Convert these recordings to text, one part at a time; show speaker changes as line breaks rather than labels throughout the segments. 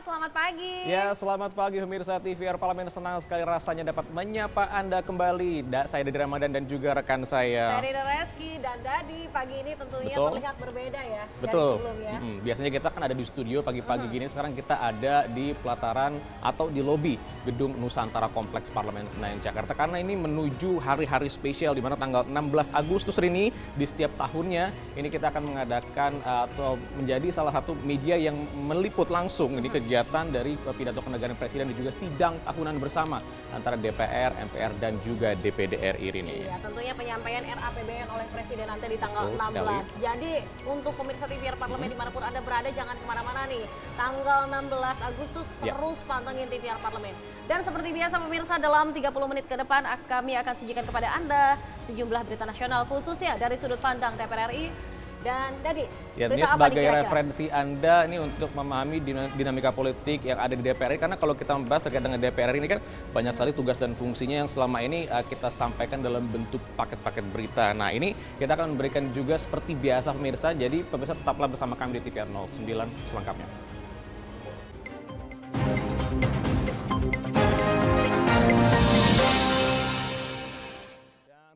selamat pagi.
Ya, selamat pagi pemirsa TVR Parlemen. Senang sekali rasanya dapat menyapa Anda kembali. Saya Dadi Ramadan dan juga rekan saya.
Saya Rina Reski dan Dadi. Pagi ini tentunya terlihat berbeda ya dari sebelumnya.
Biasanya kita kan ada di studio pagi-pagi gini, sekarang kita ada di pelataran atau di lobi Gedung Nusantara Kompleks Parlemen Senayan, Jakarta. Karena ini menuju hari-hari spesial di mana tanggal 16 Agustus ini di setiap tahunnya ini kita akan mengadakan atau menjadi salah satu media yang meliput langsung ini kegiatan dari pidato kenegaraan Presiden dan juga sidang tahunan bersama antara DPR, MPR dan juga DPD RI ini.
Iya, tentunya penyampaian RAPBN oleh Presiden nanti di tanggal 16.
Sekali.
Jadi untuk pemirsa TVR Parlemen dimanapun Anda berada, jangan kemana-mana nih. Tanggal 16 Agustus terus pantengin TVR Parlemen. Dan seperti biasa pemirsa, dalam 30 menit ke depan kami akan sajikan kepada Anda sejumlah berita nasional khususnya dari sudut pandang DPR RI. Dan Dadi,
ya, ini sebagai referensi Anda ini untuk memahami dinamika politik yang ada di DPR RI, karena kalau kita membahas terkait dengan DPR RI ini kan banyak sekali tugas dan fungsinya yang selama ini kita sampaikan dalam bentuk paket-paket berita. Nah, ini kita akan memberikan juga seperti biasa pemirsa, jadi pemirsa tetaplah bersama kami di TVR 09 selengkapnya.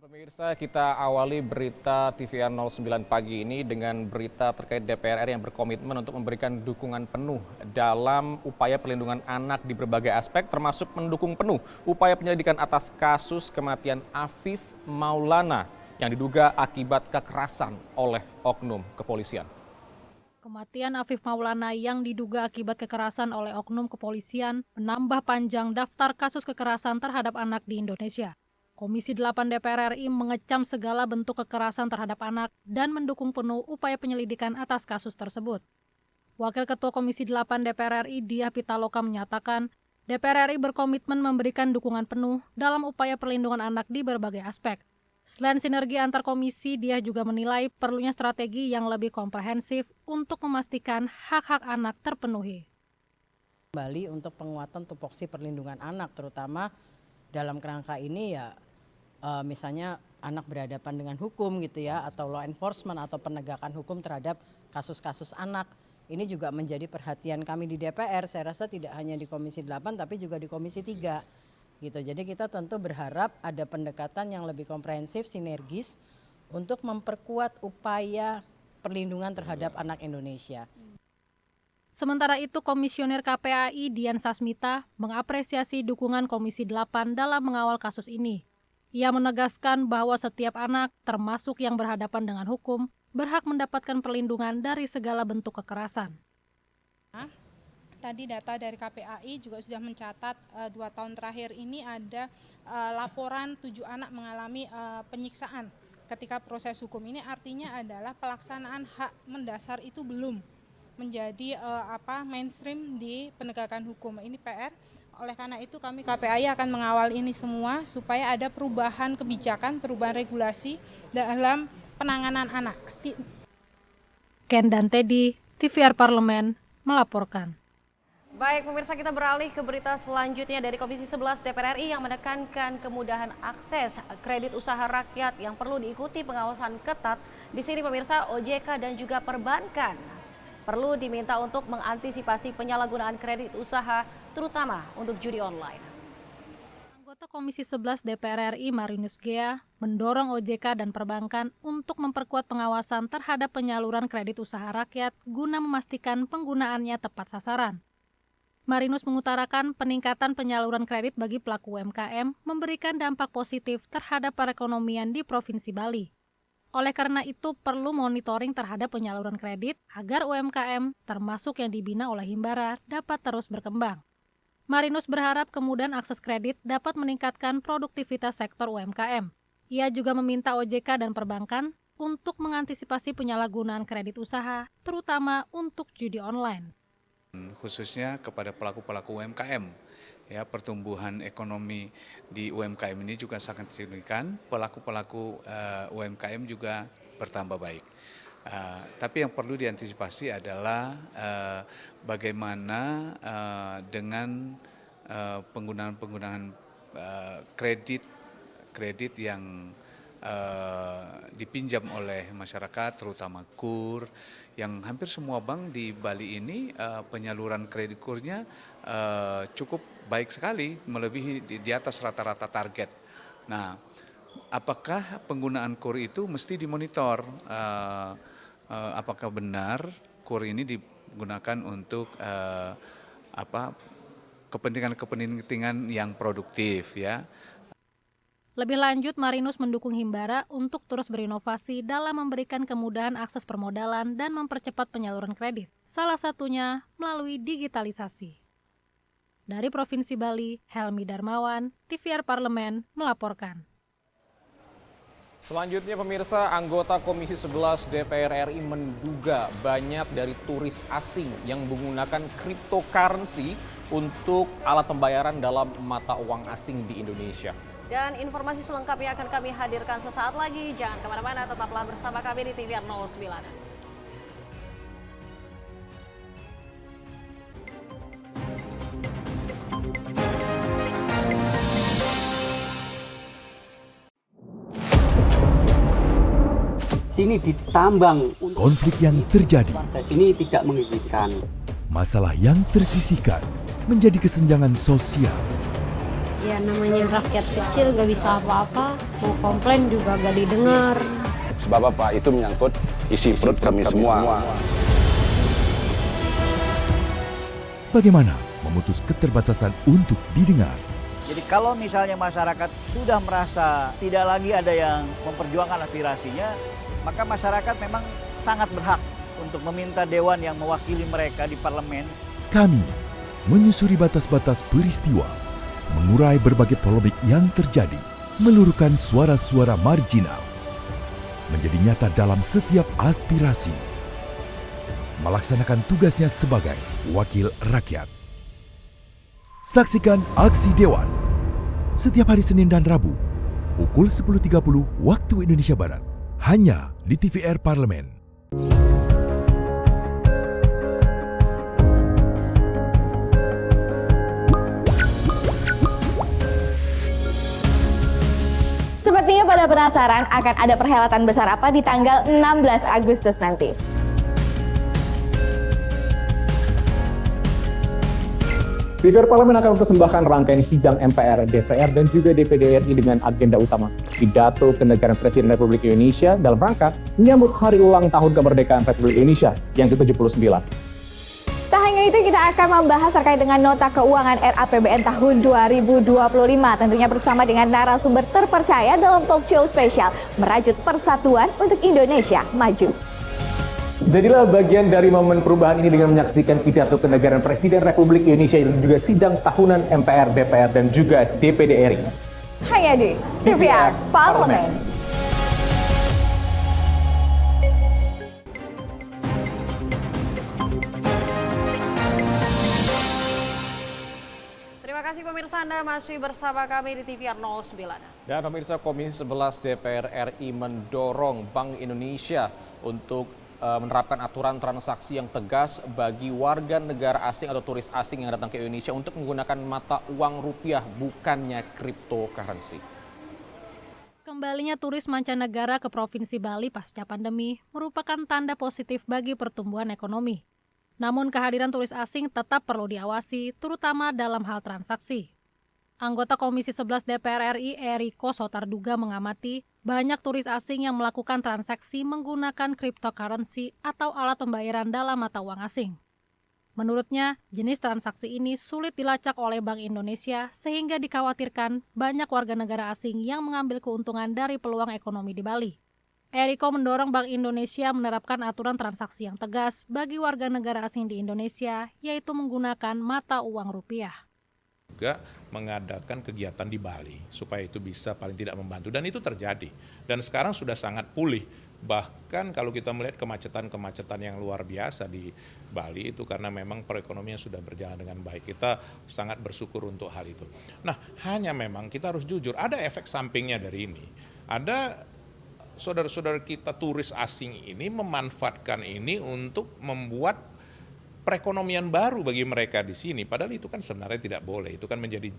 Pemirsa, kita awali berita TVR 09 pagi ini dengan berita terkait DPR RI yang berkomitmen untuk memberikan dukungan penuh dalam upaya perlindungan anak di berbagai aspek, termasuk mendukung penuh upaya penyelidikan atas kasus kematian Afif Maulana yang diduga akibat kekerasan oleh oknum kepolisian.
Kematian Afif Maulana yang diduga akibat kekerasan oleh oknum kepolisian menambah panjang daftar kasus kekerasan terhadap anak di Indonesia. Komisi 8 DPR RI mengecam segala bentuk kekerasan terhadap anak dan mendukung penuh upaya penyelidikan atas kasus tersebut. Wakil Ketua Komisi 8 DPR RI Diah Pitaloka menyatakan, DPR RI berkomitmen memberikan dukungan penuh dalam upaya perlindungan anak di berbagai aspek. Selain sinergi antar komisi, Diah juga menilai perlunya strategi yang lebih komprehensif untuk memastikan hak-hak anak terpenuhi.
Kembali untuk penguatan tupoksi perlindungan anak, terutama dalam kerangka ini ya misalnya anak berhadapan dengan hukum gitu ya, atau law enforcement atau penegakan hukum terhadap kasus-kasus anak. Ini juga menjadi perhatian kami di DPR, saya rasa tidak hanya di Komisi 8 tapi juga di Komisi 3 gitu. Jadi kita tentu berharap ada pendekatan yang lebih komprehensif, sinergis untuk memperkuat upaya perlindungan terhadap anak Indonesia.
Sementara itu, Komisioner KPAI Dian Sasmita mengapresiasi dukungan Komisi 8 dalam mengawal kasus ini. Ia menegaskan bahwa setiap anak, termasuk yang berhadapan dengan hukum, berhak mendapatkan perlindungan dari segala bentuk kekerasan.
Tadi data dari KPAI juga sudah mencatat 2 tahun terakhir ini ada laporan 7 anak mengalami penyiksaan ketika proses hukum. Ini artinya adalah pelaksanaan hak mendasar itu belum menjadi mainstream di penegakan hukum. Ini PR. Oleh karena itu kami KPAI akan mengawal ini semua supaya ada perubahan kebijakan, perubahan regulasi dalam penanganan anak.
Ken dan Teddy, TVR Parlemen, melaporkan.
Baik pemirsa, kita beralih ke berita selanjutnya dari Komisi 11 DPR RI yang menekankan kemudahan akses kredit usaha rakyat yang perlu diikuti pengawasan ketat. Di sini pemirsa, OJK dan juga perbankan perlu diminta untuk mengantisipasi penyalahgunaan kredit usaha, terutama untuk judi online.
Anggota Komisi 11 DPR RI Marinus Gea mendorong OJK dan perbankan untuk memperkuat pengawasan terhadap penyaluran kredit usaha rakyat guna memastikan penggunaannya tepat sasaran. Marinus mengutarakan peningkatan penyaluran kredit bagi pelaku UMKM memberikan dampak positif terhadap perekonomian di Provinsi Bali. Oleh karena itu, perlu monitoring terhadap penyaluran kredit agar UMKM, termasuk yang dibina oleh Himbara, dapat terus berkembang. Marinus berharap kemudahan akses kredit dapat meningkatkan produktivitas sektor UMKM. Ia juga meminta OJK dan perbankan untuk mengantisipasi penyalahgunaan kredit usaha, terutama untuk judi online.
Khususnya kepada pelaku-pelaku UMKM. Ya, pertumbuhan ekonomi di UMKM ini juga sangat signifikan, pelaku-pelaku UMKM juga bertambah baik. Tapi yang perlu diantisipasi adalah bagaimana dengan penggunaan kredit yang dipinjam oleh masyarakat, terutama KUR, yang hampir semua bank di Bali ini penyaluran kredit KUR-nya cukup baik sekali, melebihi di atas rata-rata target. Nah, apakah penggunaan KUR itu mesti dimonitor? Apakah benar KUR ini digunakan untuk kepentingan-kepentingan yang produktif, ya?
Lebih lanjut, Marinus mendukung Himbara untuk terus berinovasi dalam memberikan kemudahan akses permodalan dan mempercepat penyaluran kredit, salah satunya melalui digitalisasi. Dari Provinsi Bali, Helmi Darmawan, TVR Parlemen melaporkan.
Selanjutnya pemirsa, anggota Komisi 11 DPR RI menduga banyak dari turis asing yang menggunakan cryptocurrency untuk alat pembayaran dalam mata uang asing di Indonesia.
Dan informasi selengkapnya akan kami hadirkan sesaat lagi. Jangan kemana-mana, tetaplah bersama kami di TVR 09.
Sini ditambang.
Konflik yang terjadi,
Sini tidak mengizinkan.
masalah yang tersisihkan menjadi kesenjangan sosial.
Ya namanya rakyat kecil gak bisa apa-apa, mau komplain juga gak didengar.
Sebab apa? Itu menyangkut isi perut kami semua.
Bagaimana memutus keterbatasan untuk didengar?
Jadi kalau misalnya masyarakat sudah merasa tidak lagi ada yang memperjuangkan aspirasinya, maka masyarakat memang sangat berhak untuk meminta dewan yang mewakili mereka di parlemen.
Kami menyusuri batas-batas peristiwa, mengurai berbagai polemik yang terjadi, meluruhkan suara-suara marginal, menjadi nyata dalam setiap aspirasi, melaksanakan tugasnya sebagai wakil rakyat. Saksikan Aksi Dewan setiap hari Senin dan Rabu pukul 10.30 waktu Indonesia Barat, hanya di TVR Parlemen.
Sepertinya pada penasaran akan ada perhelatan besar apa di tanggal 16 Agustus nanti.
TVR Parlemen akan mempersembahkan rangkaian sidang MPR, DPR, dan juga DPD RI dengan agenda utama pidato kenegaraan Presiden Republik Indonesia dalam rangka menyambut hari ulang tahun kemerdekaan Republik Indonesia yang ke-79.
Tak hanya itu, kita akan membahas terkait dengan nota keuangan RAPBN tahun 2025, tentunya bersama dengan narasumber terpercaya dalam talk show spesial Merajut Persatuan untuk Indonesia Maju.
Jadilah bagian dari momen perubahan ini dengan menyaksikan pidato kenegaraan Presiden Republik Indonesia dan juga sidang tahunan MPR, DPR, dan juga DPD RI.
Hanya di TVR Parlemen.
Terima kasih pemirsa, Anda masih bersama kami di TVR 09.
Dan pemirsa, Komisi 11 DPR RI mendorong Bank Indonesia untuk menerapkan aturan transaksi yang tegas bagi warga negara asing atau turis asing yang datang ke Indonesia untuk menggunakan mata uang rupiah, bukannya cryptocurrency.
Kembalinya turis mancanegara ke Provinsi Bali pasca pandemi merupakan tanda positif bagi pertumbuhan ekonomi. Namun kehadiran turis asing tetap perlu diawasi, terutama dalam hal transaksi. Anggota Komisi 11 DPR RI Eriko Sotarduga mengamati banyak turis asing yang melakukan transaksi menggunakan cryptocurrency atau alat pembayaran dalam mata uang asing. Menurutnya, jenis transaksi ini sulit dilacak oleh Bank Indonesia sehingga dikhawatirkan banyak warga negara asing yang mengambil keuntungan dari peluang ekonomi di Bali. Eriko mendorong Bank Indonesia menerapkan aturan transaksi yang tegas bagi warga negara asing di Indonesia, yaitu menggunakan mata uang rupiah.
Juga mengadakan kegiatan di Bali supaya itu bisa paling tidak membantu, dan itu terjadi dan sekarang sudah sangat pulih. Bahkan kalau kita melihat kemacetan yang luar biasa di Bali itu karena memang perekonomian sudah berjalan dengan baik. Kita sangat bersyukur untuk hal itu. Nah, hanya memang kita harus jujur, ada efek sampingnya dari ini. Ada saudara-saudara kita turis asing ini memanfaatkan ini untuk membuat perekonomian baru bagi mereka di sini. Padahal itu kan sebenarnya tidak boleh. Itu kan menjadi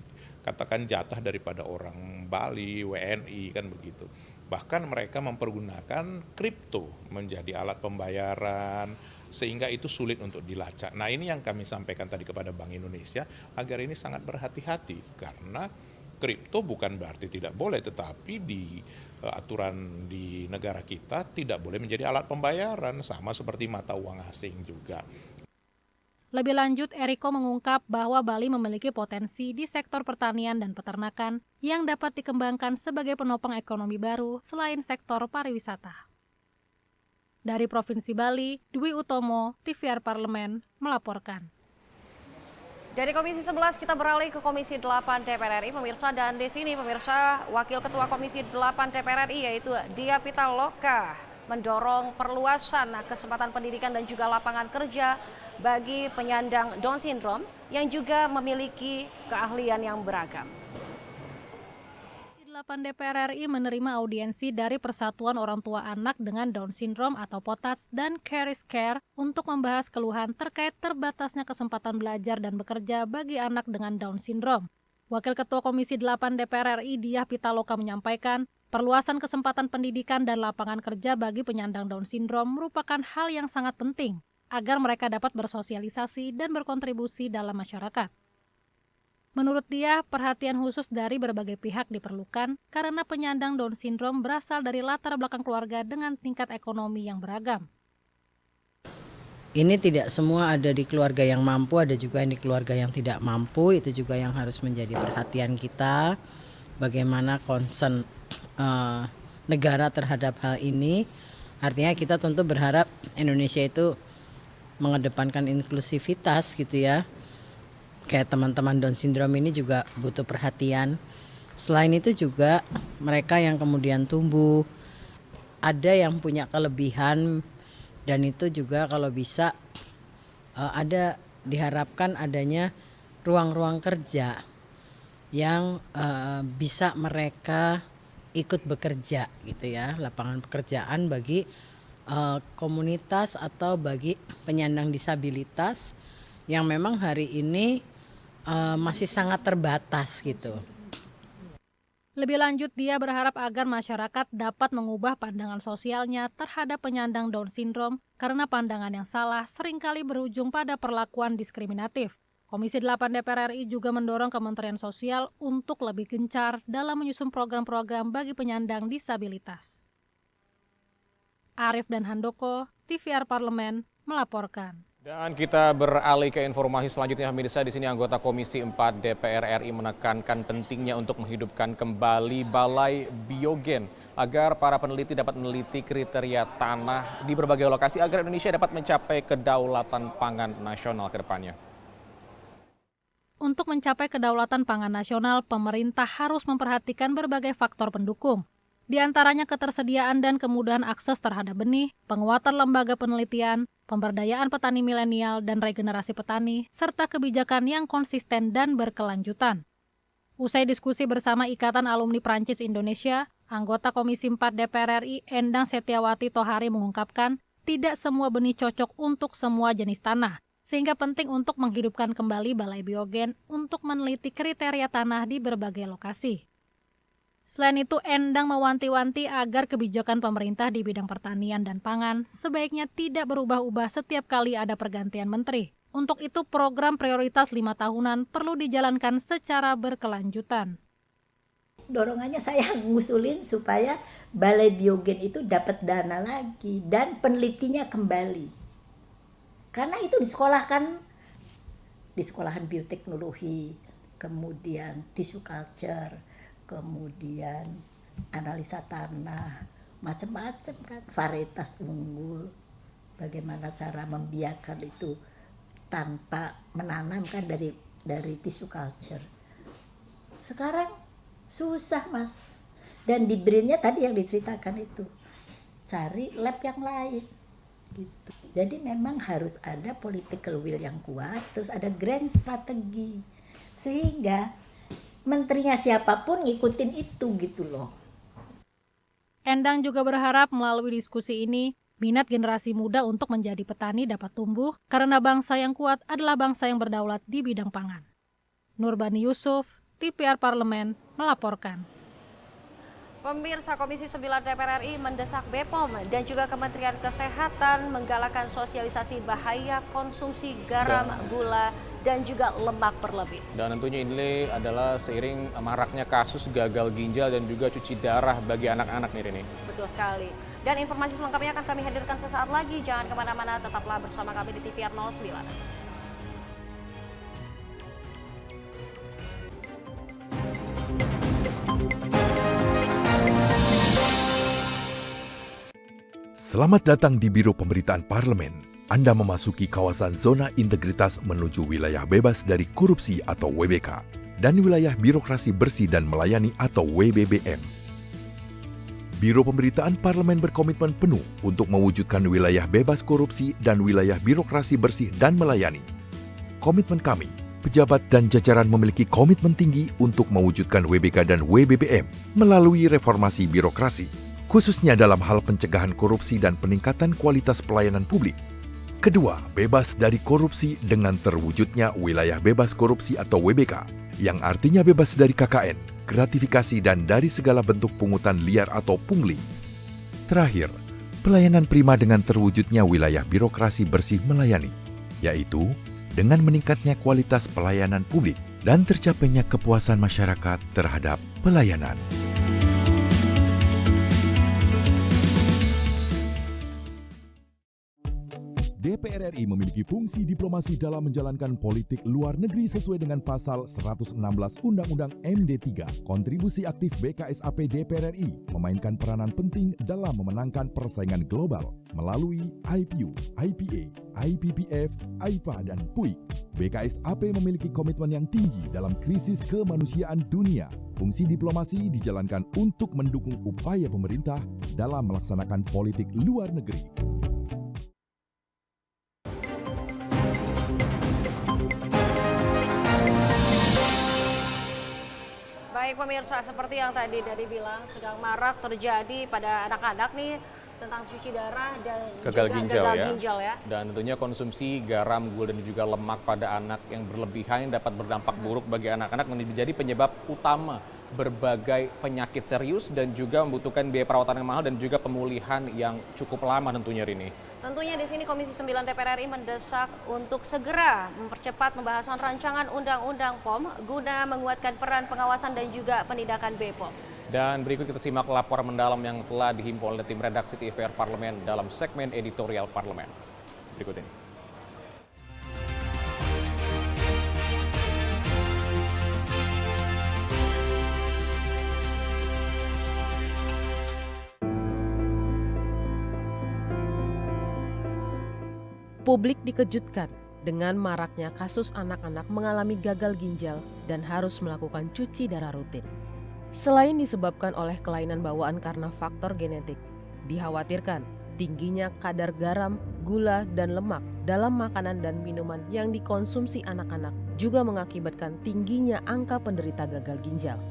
katakan jatah daripada orang Bali, WNI kan begitu. Bahkan mereka mempergunakan kripto menjadi alat pembayaran sehingga itu sulit untuk dilacak. Nah, ini yang kami sampaikan tadi kepada Bank Indonesia agar ini sangat berhati-hati karena kripto bukan berarti tidak boleh, tetapi di aturan di negara kita tidak boleh menjadi alat pembayaran, sama seperti mata uang asing juga.
Lebih lanjut, Eriko mengungkap bahwa Bali memiliki potensi di sektor pertanian dan peternakan yang dapat dikembangkan sebagai penopang ekonomi baru selain sektor pariwisata. Dari Provinsi Bali, Dwi Utomo, TVR Parlemen, melaporkan.
Dari Komisi 11 kita beralih ke Komisi 8 DPR RI, pemirsa, dan di sini pemirsa Wakil Ketua Komisi 8 DPR RI yaitu Dia Pitaloka mendorong perluasan kesempatan pendidikan dan juga lapangan kerja bagi penyandang Down syndrome yang juga memiliki keahlian yang beragam.
8 DPR RI menerima audiensi dari Persatuan Orang Tua Anak dengan Down Syndrome atau POTAS dan Caris Care untuk membahas keluhan terkait terbatasnya kesempatan belajar dan bekerja bagi anak dengan Down Syndrome. Wakil Ketua Komisi 8 DPR RI Diah Pitaloka menyampaikan, perluasan kesempatan pendidikan dan lapangan kerja bagi penyandang Down Syndrome merupakan hal yang sangat penting agar mereka dapat bersosialisasi dan berkontribusi dalam masyarakat. Menurut dia, perhatian khusus dari berbagai pihak diperlukan karena penyandang Down Syndrome berasal dari latar belakang keluarga dengan tingkat ekonomi yang beragam.
Ini tidak semua ada di keluarga yang mampu, ada juga di keluarga yang tidak mampu. Itu juga yang harus menjadi perhatian kita. Bagaimana concern negara terhadap hal ini. Artinya kita tentu berharap Indonesia itu mengedepankan inklusivitas gitu ya. Kayak teman-teman Down Syndrome ini juga butuh perhatian. Selain itu juga mereka yang kemudian tumbuh, ada yang punya kelebihan dan itu juga kalau bisa ada diharapkan adanya ruang-ruang kerja yang bisa mereka ikut bekerja gitu ya, lapangan pekerjaan bagi komunitas atau bagi penyandang disabilitas yang memang hari ini masih sangat terbatas gitu.
Lebih lanjut, dia berharap agar masyarakat dapat mengubah pandangan sosialnya terhadap penyandang Down Syndrome karena pandangan yang salah seringkali berujung pada perlakuan diskriminatif. Komisi 8 DPR RI juga mendorong Kementerian Sosial untuk lebih gencar dalam menyusun program-program bagi penyandang disabilitas. Arif dan Handoko, TVR Parlemen, melaporkan.
Dan kita beralih ke informasi selanjutnya, pemirsa. Di sini anggota Komisi 4 DPR RI menekankan pentingnya untuk menghidupkan kembali Balai Biogen agar para peneliti dapat meneliti kriteria tanah di berbagai lokasi agar Indonesia dapat mencapai kedaulatan pangan nasional ke depannya.
Untuk mencapai kedaulatan pangan nasional, pemerintah harus memperhatikan berbagai faktor pendukung. Di antaranya ketersediaan dan kemudahan akses terhadap benih, penguatan lembaga penelitian, pemberdayaan petani milenial dan regenerasi petani, serta kebijakan yang konsisten dan berkelanjutan. Usai diskusi bersama Ikatan Alumni Prancis Indonesia, anggota Komisi 4 DPR RI Endang Setiawati Tohari mengungkapkan, tidak semua benih cocok untuk semua jenis tanah, sehingga penting untuk menghidupkan kembali Balai Biogen untuk meneliti kriteria tanah di berbagai lokasi. Selain itu, Endang mewanti-wanti agar kebijakan pemerintah di bidang pertanian dan pangan sebaiknya tidak berubah-ubah setiap kali ada pergantian menteri. Untuk itu, program prioritas 5 tahunan perlu dijalankan secara berkelanjutan.
Dorongannya saya ngusulin supaya Balai Biogen itu dapat dana lagi dan penelitinya kembali. Karena itu disekolahkan di sekolahan bioteknologi, kemudian tissue culture, kemudian analisa tanah, macam-macam kan, varietas unggul, bagaimana cara membiarkan itu tanpa menanam kan dari tissue culture. Sekarang susah Mas, dan di BRIN-nya tadi yang diceritakan itu, cari lab yang lain gitu. Jadi memang harus ada political will yang kuat, terus ada grand strategi, sehingga menterinya siapapun ngikutin itu gitu loh.
Endang juga berharap melalui diskusi ini, Minat generasi muda untuk menjadi petani dapat tumbuh karena bangsa yang kuat adalah bangsa yang berdaulat di bidang pangan. Nurbani Yusuf, TVR Parlemen, melaporkan.
Pemirsa, Komisi 9 DPR RI mendesak BPOM dan juga Kementerian Kesehatan menggalakkan sosialisasi bahaya konsumsi garam, gula, dan juga lemak berlebih. Dan tentunya ini adalah seiring maraknya kasus gagal ginjal dan juga cuci darah bagi anak-anak nih Rini. Betul sekali. Dan informasi selengkapnya akan kami hadirkan sesaat lagi. Jangan kemana-mana, tetaplah bersama kami di TVR 09.
Selamat datang di Biro Pemberitaan Parlemen. Anda memasuki kawasan zona integritas menuju wilayah bebas dari korupsi atau WBK dan wilayah birokrasi bersih dan melayani atau WBBM. Biro Pemberitaan Parlemen berkomitmen penuh untuk mewujudkan wilayah bebas korupsi dan wilayah birokrasi bersih dan melayani. Komitmen kami, pejabat dan jajaran memiliki komitmen tinggi untuk mewujudkan WBK dan WBBM melalui reformasi birokrasi, khususnya dalam hal pencegahan korupsi dan peningkatan kualitas pelayanan publik. Kedua, bebas dari korupsi dengan terwujudnya wilayah bebas korupsi atau WBK, yang artinya bebas dari KKN, gratifikasi dan dari segala bentuk pungutan liar atau pungli. Terakhir, pelayanan prima dengan terwujudnya wilayah birokrasi bersih melayani, yaitu dengan meningkatnya kualitas pelayanan publik dan tercapainya kepuasan masyarakat terhadap pelayanan. DPR RI memiliki fungsi diplomasi dalam menjalankan politik luar negeri sesuai dengan pasal 116 Undang-Undang MD3. Kontribusi aktif BKSAP DPR RI memainkan peranan penting dalam memenangkan persaingan global melalui IPU, IPA, IPPF, IPA, dan PUIK. BKSAP memiliki komitmen yang tinggi dalam krisis kemanusiaan dunia. Fungsi diplomasi dijalankan untuk mendukung upaya pemerintah dalam melaksanakan politik luar negeri.
Baik pemirsa, seperti yang tadi Dadi bilang, sedang marak terjadi pada anak-anak nih tentang cuci darah dan
gagal
juga
ginjal
ya.
Dan tentunya konsumsi garam, gula, dan juga lemak pada anak yang berlebihan dapat berdampak buruk bagi anak-anak menjadi penyebab utama berbagai penyakit serius dan juga membutuhkan biaya perawatan yang mahal dan juga pemulihan yang cukup lama tentunya Rini.
Tentunya di sini Komisi 9 DPR RI mendesak untuk segera mempercepat pembahasan rancangan Undang-Undang POM guna menguatkan peran pengawasan dan juga penindakan BPOM.
Dan berikut kita simak laporan mendalam yang telah dihimpun oleh tim redaksi TVR Parlemen dalam segmen editorial Parlemen. Berikut ini.
Publik dikejutkan dengan maraknya kasus anak-anak mengalami gagal ginjal dan harus melakukan cuci darah rutin. Selain disebabkan oleh kelainan bawaan karena faktor genetik, dikhawatirkan tingginya kadar garam, gula, dan lemak dalam makanan dan minuman yang dikonsumsi anak-anak juga mengakibatkan tingginya angka penderita gagal ginjal.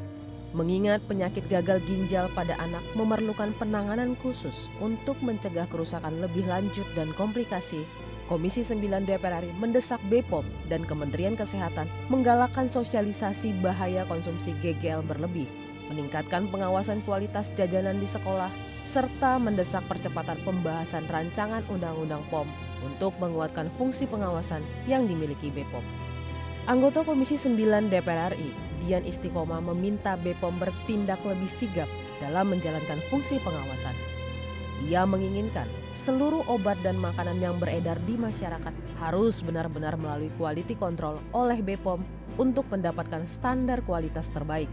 Mengingat penyakit gagal ginjal pada anak memerlukan penanganan khusus untuk mencegah kerusakan lebih lanjut dan komplikasi, Komisi 9 DPR RI mendesak BPOM dan Kementerian Kesehatan menggalakkan sosialisasi bahaya konsumsi GGL berlebih, meningkatkan pengawasan kualitas jajanan di sekolah, serta mendesak percepatan pembahasan rancangan Undang-Undang POM untuk menguatkan fungsi pengawasan yang dimiliki BPOM. Anggota Komisi 9 DPR RI, Dian Istiqomah, meminta BPOM bertindak lebih sigap dalam menjalankan fungsi pengawasan. Ia menginginkan seluruh obat dan makanan yang beredar di masyarakat harus benar-benar melalui quality control oleh BPOM untuk mendapatkan standar kualitas terbaik.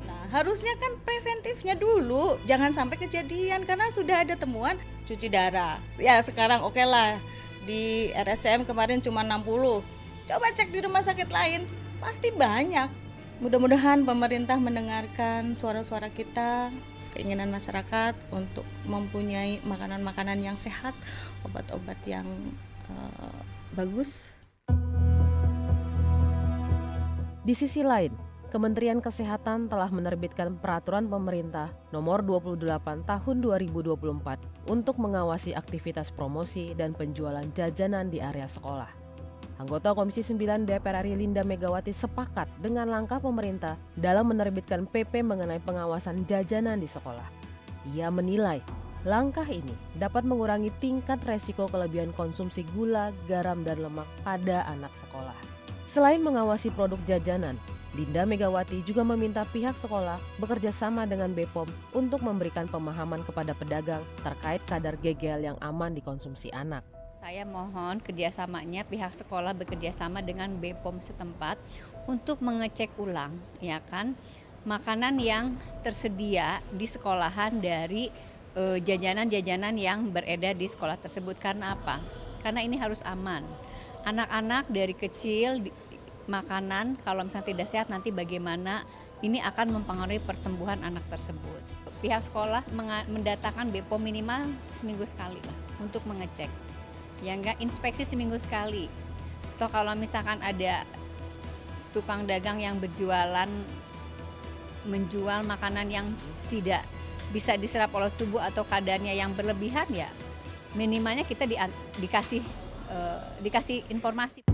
Nah, harusnya kan preventifnya dulu, jangan sampai kejadian karena sudah ada temuan cuci darah. Ya sekarang oke lah, di RSCM kemarin cuma 60. Coba cek di rumah sakit lain, pasti banyak. Mudah-mudahan pemerintah mendengarkan suara-suara kita, keinginan masyarakat untuk mempunyai makanan-makanan yang sehat, obat-obat yang bagus.
Di sisi lain, Kementerian Kesehatan telah menerbitkan Peraturan Pemerintah Nomor 28 Tahun 2024 untuk mengawasi aktivitas promosi dan penjualan jajanan di area sekolah. Anggota Komisi 9 DPR RI Linda Megawati sepakat dengan langkah pemerintah dalam menerbitkan PP mengenai pengawasan jajanan di sekolah. Ia menilai langkah ini dapat mengurangi tingkat resiko kelebihan konsumsi gula, garam, dan lemak pada anak sekolah. Selain mengawasi produk jajanan, Linda Megawati juga meminta pihak sekolah bekerja sama dengan BPOM untuk memberikan pemahaman kepada pedagang terkait kadar GGL yang aman dikonsumsi anak.
Saya mohon kerjasamanya pihak sekolah bekerja sama dengan BPOM setempat untuk mengecek ulang, ya kan, makanan yang tersedia di sekolahan dari jajanan-jajanan yang beredar di sekolah tersebut. Karena apa? Karena ini harus aman. Anak-anak dari kecil makanan kalau misalnya tidak sehat nanti bagaimana, ini akan mempengaruhi pertumbuhan anak tersebut. Pihak sekolah mendatangkan BPOM minimal seminggu sekali lah untuk mengecek. Ya enggak, inspeksi seminggu sekali. Atau kalau misalkan ada tukang dagang yang menjual makanan yang tidak bisa diserap oleh tubuh atau kadarnya yang berlebihan, ya minimalnya kita dikasih informasi.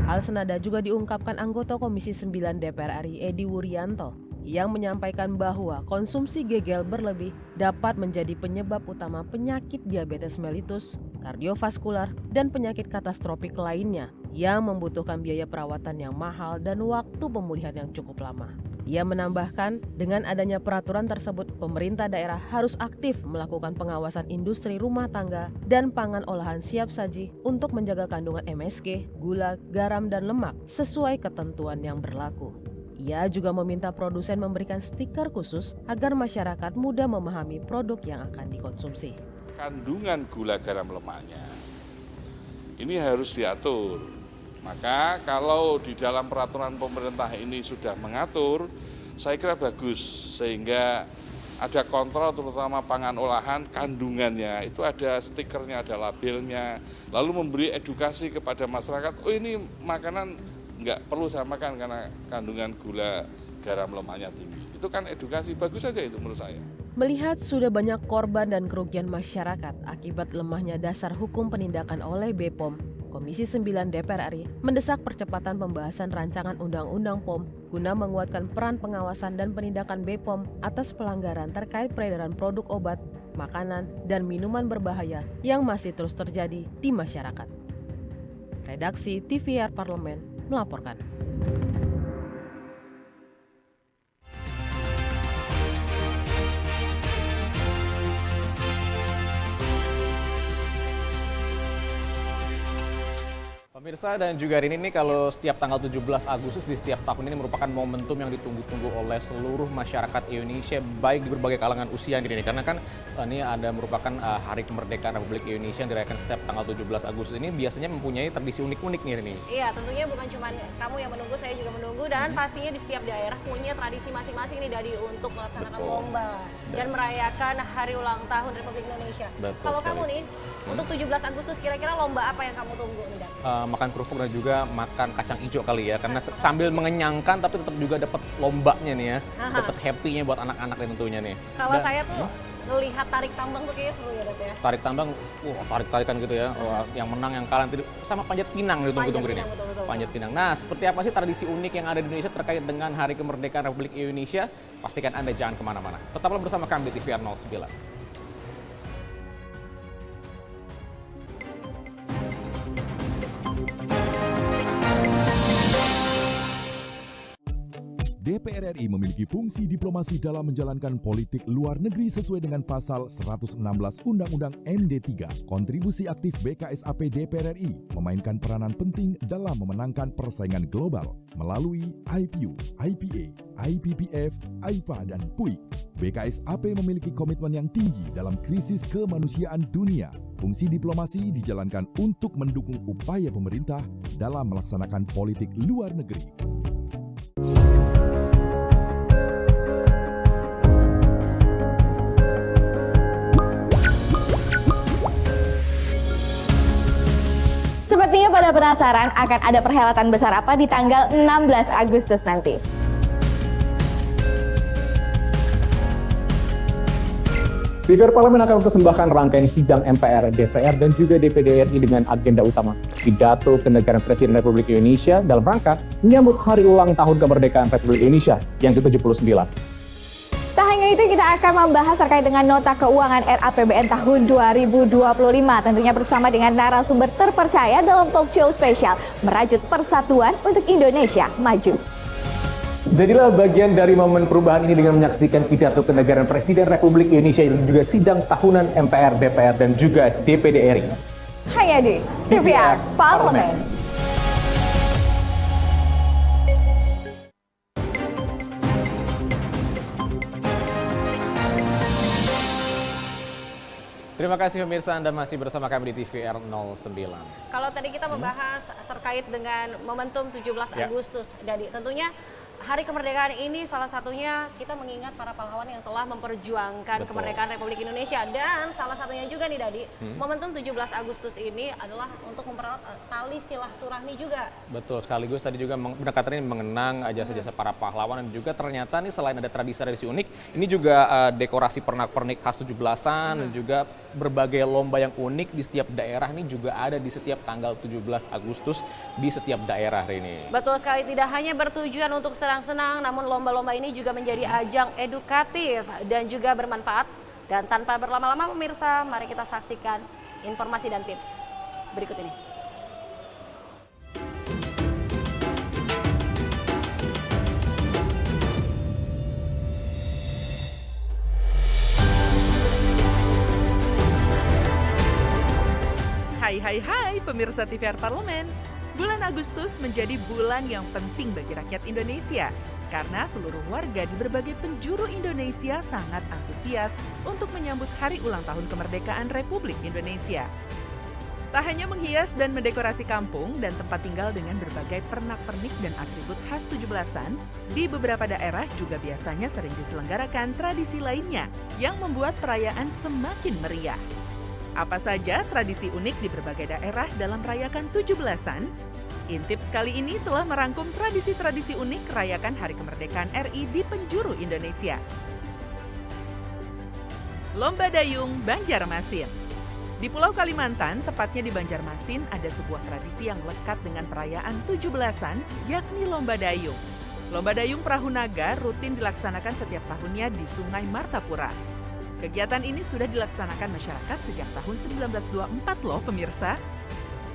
Hal senada juga diungkapkan anggota Komisi 9 DPR RI Edi Wuryanto yang menyampaikan bahwa konsumsi GGL berlebih dapat menjadi penyebab utama penyakit diabetes mellitus, kardiovaskular, dan penyakit katastropik lainnya yang membutuhkan biaya perawatan yang mahal dan waktu pemulihan yang cukup lama. Ia menambahkan, dengan adanya peraturan tersebut, pemerintah daerah harus aktif melakukan pengawasan industri rumah tangga dan pangan olahan siap saji untuk menjaga kandungan MSG, gula, garam, dan lemak sesuai ketentuan yang berlaku. Ia juga meminta produsen memberikan stiker khusus agar masyarakat mudah memahami produk yang akan dikonsumsi.
Kandungan gula, garam, lemaknya ini harus diatur. Maka kalau di dalam peraturan pemerintah ini sudah mengatur, saya kira bagus, sehingga ada kontrol terutama pangan olahan, kandungannya itu ada stikernya, ada labelnya, lalu memberi edukasi kepada masyarakat, oh ini makanan nggak perlu saya makan karena kandungan gula, garam, lemaknya tinggi. Itu kan edukasi, bagus saja itu menurut saya.
Melihat sudah banyak korban dan kerugian masyarakat akibat lemahnya dasar hukum penindakan oleh BPOM, Komisi 9 DPR RI mendesak percepatan pembahasan rancangan Undang-Undang POM guna menguatkan peran pengawasan dan penindakan BPOM atas pelanggaran terkait peredaran produk obat, makanan, dan minuman berbahaya yang masih terus terjadi di masyarakat. Redaksi TVR Parlemen melaporkan.
Pemirsa dan juga Rini, ini kalau setiap tanggal 17 Agustus di setiap tahun ini merupakan momentum yang ditunggu-tunggu oleh seluruh masyarakat Indonesia, baik di berbagai kalangan usia ini, karena kan ini ada merupakan Hari Kemerdekaan Republik Indonesia yang dirayakan setiap tanggal 17 Agustus ini biasanya mempunyai tradisi unik-unik nih Rini. Iya, tentunya bukan cuma kamu yang menunggu, saya juga menunggu, dan pastinya di setiap daerah punya tradisi masing-masing nih dari untuk melaksanakan lomba dan merayakan Hari Ulang Tahun Republik Indonesia. Kalau kamu nih, untuk 17 Agustus kira-kira lomba apa yang kamu tunggu nih, Dan? Makan kerupuk dan juga makan kacang hijau kali ya, karena sambil mengenyangkan tapi tetap juga dapat lombanya nih ya, dapat happy-nya buat anak-anak tentunya nih. Kalau saya tuh melihat tarik tambang tuh kayaknya seru ya, Dat ya. Tarik tambang, tarik-tarikan gitu ya, yang menang yang kalah nanti sama panjat pinang ditunggu-tunggu ini. Panjat pinang. Nah, seperti apa sih tradisi unik yang ada di Indonesia terkait dengan Hari Kemerdekaan Republik Indonesia? Pastikan Anda jangan kemana-mana. Tetaplah bersama kami di TVR 09.
DPR RI memiliki fungsi diplomasi dalam menjalankan politik luar negeri sesuai dengan pasal 116 Undang-Undang MD3. Kontribusi aktif BKSAP DPR RI memainkan peranan penting dalam memenangkan persaingan global melalui IPU, IPA, IPPF, IPA, dan PUIK. BKSAP memiliki komitmen yang tinggi dalam krisis kemanusiaan dunia. Fungsi diplomasi dijalankan untuk mendukung upaya pemerintah dalam melaksanakan politik luar negeri.
Sepertinya pada penasaran akan ada perhelatan besar apa di tanggal 16 Agustus nanti.
DPR Parlemen akan mempersembahkan rangkaian sidang MPR, DPR, dan juga DPD RI dengan agenda utama pidato kenegaraan Presiden Republik Indonesia dalam rangka menyambut hari ulang tahun kemerdekaan Republik Indonesia yang ke-79.
Tak hanya itu, kita akan membahas terkait dengan nota keuangan RAPBN tahun 2025. Tentunya bersama dengan narasumber terpercaya dalam talk show spesial Merajut Persatuan untuk Indonesia Maju.
Jadilah bagian dari momen perubahan ini dengan menyaksikan pidato kenegaraan Presiden Republik Indonesia dan juga sidang tahunan MPR, DPR, dan juga DPD RI.
Hanya di TVR Parlemen.
Terima kasih pemirsa, Anda masih bersama kami di TVR 09.
Kalau tadi kita membahas terkait dengan momentum 17 Agustus, Dadi, tentunya Hari Kemerdekaan ini salah satunya kita mengingat para pahlawan yang telah memperjuangkan kemerdekaan Republik Indonesia. Dan salah satunya juga nih Dadi, momentum 17 Agustus ini adalah untuk mempererat tali silaturahmi juga.
Betul, sekaligus tadi juga pendekatan ini mengenang jasa-jasa para pahlawan, dan juga ternyata nih selain ada tradisi-tradisi unik, ini juga dekorasi pernak-pernik khas 17-an dan juga berbagai lomba yang unik di setiap daerah ini juga ada di setiap tanggal 17 Agustus di setiap daerah ini.
Betul sekali, tidak hanya bertujuan untuk senang-senang, namun lomba-lomba ini juga menjadi ajang edukatif dan juga bermanfaat. Dan tanpa berlama-lama pemirsa, mari kita saksikan informasi dan tips berikut ini.
Hai pemirsa TVR Parlemen. Bulan Agustus menjadi bulan yang penting bagi rakyat Indonesia karena seluruh warga di berbagai penjuru Indonesia sangat antusias untuk menyambut hari ulang tahun kemerdekaan Republik Indonesia. Tak hanya menghias dan mendekorasi kampung dan tempat tinggal dengan berbagai pernak-pernik dan atribut khas 17-an, di beberapa daerah juga biasanya sering diselenggarakan tradisi lainnya yang membuat perayaan semakin meriah. Apa saja tradisi unik di berbagai daerah dalam merayakan 17-an? Intips kali ini telah merangkum tradisi-tradisi unik rayakan Hari Kemerdekaan RI di penjuru Indonesia. Lomba Dayung Banjarmasin. Di Pulau Kalimantan, tepatnya di Banjarmasin, ada sebuah tradisi yang lekat dengan perayaan 17-an, yakni Lomba Dayung. Lomba Dayung Perahu Naga rutin dilaksanakan setiap tahunnya di Sungai Martapura. Kegiatan ini sudah dilaksanakan masyarakat sejak tahun 1924 loh pemirsa.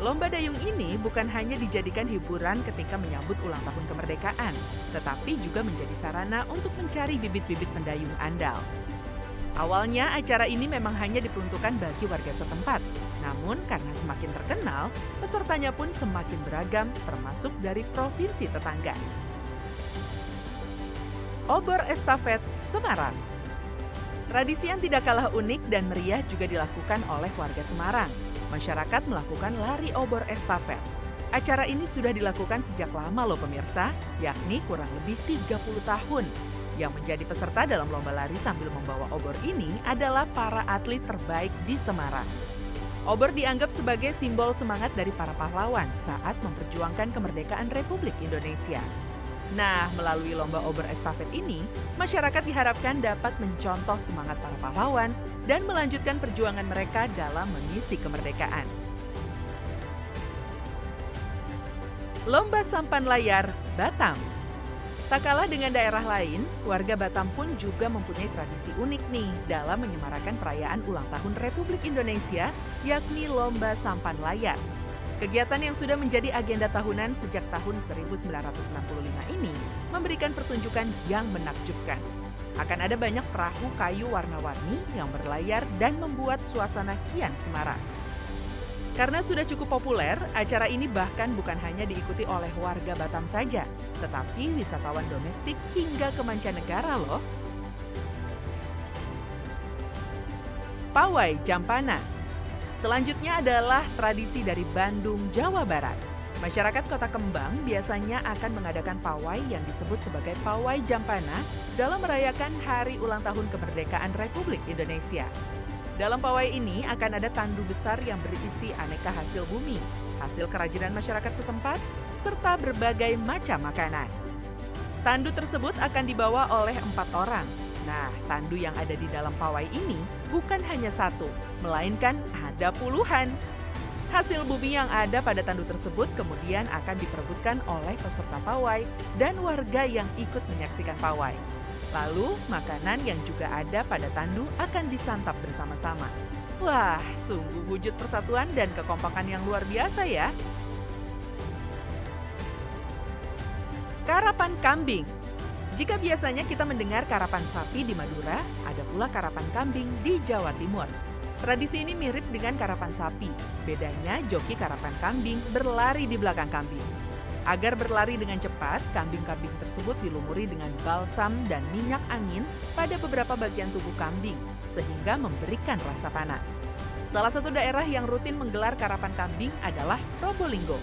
Lomba dayung ini bukan hanya dijadikan hiburan ketika menyambut ulang tahun kemerdekaan, tetapi juga menjadi sarana untuk mencari bibit-bibit pendayung andal. Awalnya acara ini memang hanya diperuntukkan bagi warga setempat, namun karena semakin terkenal, pesertanya pun semakin beragam termasuk dari provinsi tetangga. Obor Estafet Semarang. Tradisi yang tidak kalah unik dan meriah juga dilakukan oleh warga Semarang. Masyarakat melakukan lari obor estafet. Acara ini sudah dilakukan sejak lama loh pemirsa, yakni kurang lebih 30 tahun. Yang menjadi peserta dalam lomba lari sambil membawa obor ini adalah para atlet terbaik di Semarang. Obor dianggap sebagai simbol semangat dari para pahlawan saat memperjuangkan kemerdekaan Republik Indonesia. Nah, melalui lomba obor estafet ini, masyarakat diharapkan dapat mencontoh semangat para pahlawan dan melanjutkan perjuangan mereka dalam mengisi kemerdekaan. Lomba Sampan Layar Batam. Tak kalah dengan daerah lain, warga Batam pun juga mempunyai tradisi unik nih dalam menyemarakan perayaan ulang tahun Republik Indonesia, yakni Lomba Sampan Layar. Kegiatan yang sudah menjadi agenda tahunan sejak tahun 1965 ini memberikan pertunjukan yang menakjubkan. Akan ada banyak perahu kayu warna-warni yang berlayar dan membuat suasana kian semarak. Karena sudah cukup populer, acara ini bahkan bukan hanya diikuti oleh warga Batam saja, tetapi wisatawan domestik hingga ke mancanegara loh. Pawai Jampana. Selanjutnya adalah tradisi dari Bandung, Jawa Barat. Masyarakat Kota Kembang biasanya akan mengadakan pawai yang disebut sebagai Pawai Jampana dalam merayakan Hari Ulang Tahun Kemerdekaan Republik Indonesia. Dalam pawai ini akan ada tandu besar yang berisi aneka hasil bumi, hasil kerajinan masyarakat setempat, serta berbagai macam makanan. Tandu tersebut akan dibawa oleh 4 orang. Nah, tandu yang ada di dalam pawai ini bukan hanya satu, melainkan ada puluhan. Hasil bumi yang ada pada tandu tersebut kemudian akan diperebutkan oleh peserta pawai dan warga yang ikut menyaksikan pawai. Lalu, makanan yang juga ada pada tandu akan disantap bersama-sama. Wah, sungguh wujud persatuan dan kekompakan yang luar biasa ya. Karapan kambing. Jika biasanya kita mendengar karapan sapi di Madura, ada pula karapan kambing di Jawa Timur. Tradisi ini mirip dengan karapan sapi, bedanya joki karapan kambing berlari di belakang kambing. Agar berlari dengan cepat, kambing-kambing tersebut dilumuri dengan balsam dan minyak angin pada beberapa bagian tubuh kambing, sehingga memberikan rasa panas. Salah satu daerah yang rutin menggelar karapan kambing adalah Probolinggo.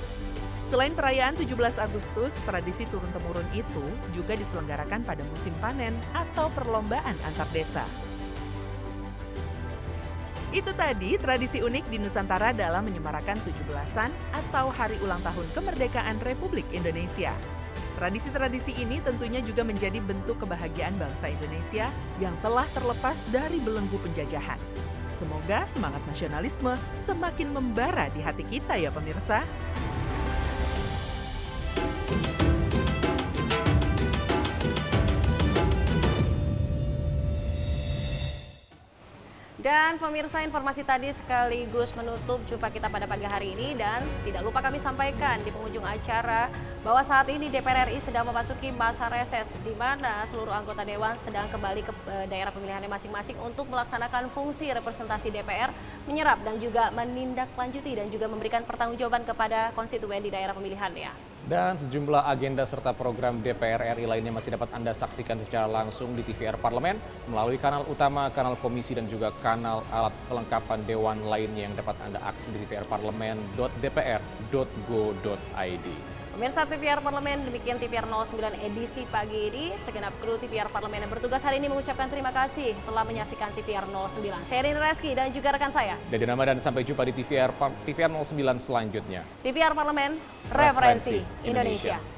Selain perayaan 17 Agustus, tradisi turun-temurun itu juga diselenggarakan pada musim panen atau perlombaan antar desa. Itu tadi tradisi unik di Nusantara dalam menyemarakan 17-an atau Hari Ulang Tahun Kemerdekaan Republik Indonesia. Tradisi-tradisi ini tentunya juga menjadi bentuk kebahagiaan bangsa Indonesia yang telah terlepas dari belenggu penjajahan. Semoga semangat nasionalisme semakin membara di hati kita ya pemirsa.
Dan pemirsa, informasi tadi sekaligus menutup jumpa kita pada pagi hari ini, dan tidak lupa kami sampaikan di penghujung acara bahwa saat ini DPR RI sedang memasuki masa reses di mana seluruh anggota Dewan sedang kembali ke daerah pemilihannya masing-masing untuk melaksanakan fungsi representasi DPR, menyerap dan juga menindaklanjuti dan juga memberikan pertanggungjawaban kepada konstituen di daerah pemilihannya.
Dan sejumlah agenda serta program DPR RI lainnya masih dapat Anda saksikan secara langsung di TVR Parlemen melalui kanal utama, kanal komisi, dan juga kanal alat kelengkapan Dewan lainnya yang dapat Anda akses di tvr.dpr.go.id.
Pemirsa TVR Parlemen, demikian TVR 09 edisi pagi ini. Segenap kru TVR Parlemen yang bertugas hari ini mengucapkan terima kasih telah menyaksikan TVR 09. Saya Rini Reski dan juga rekan saya.
Dede Nama, dan sampai jumpa di TVR 09 selanjutnya.
TVR Parlemen, referensi Indonesia.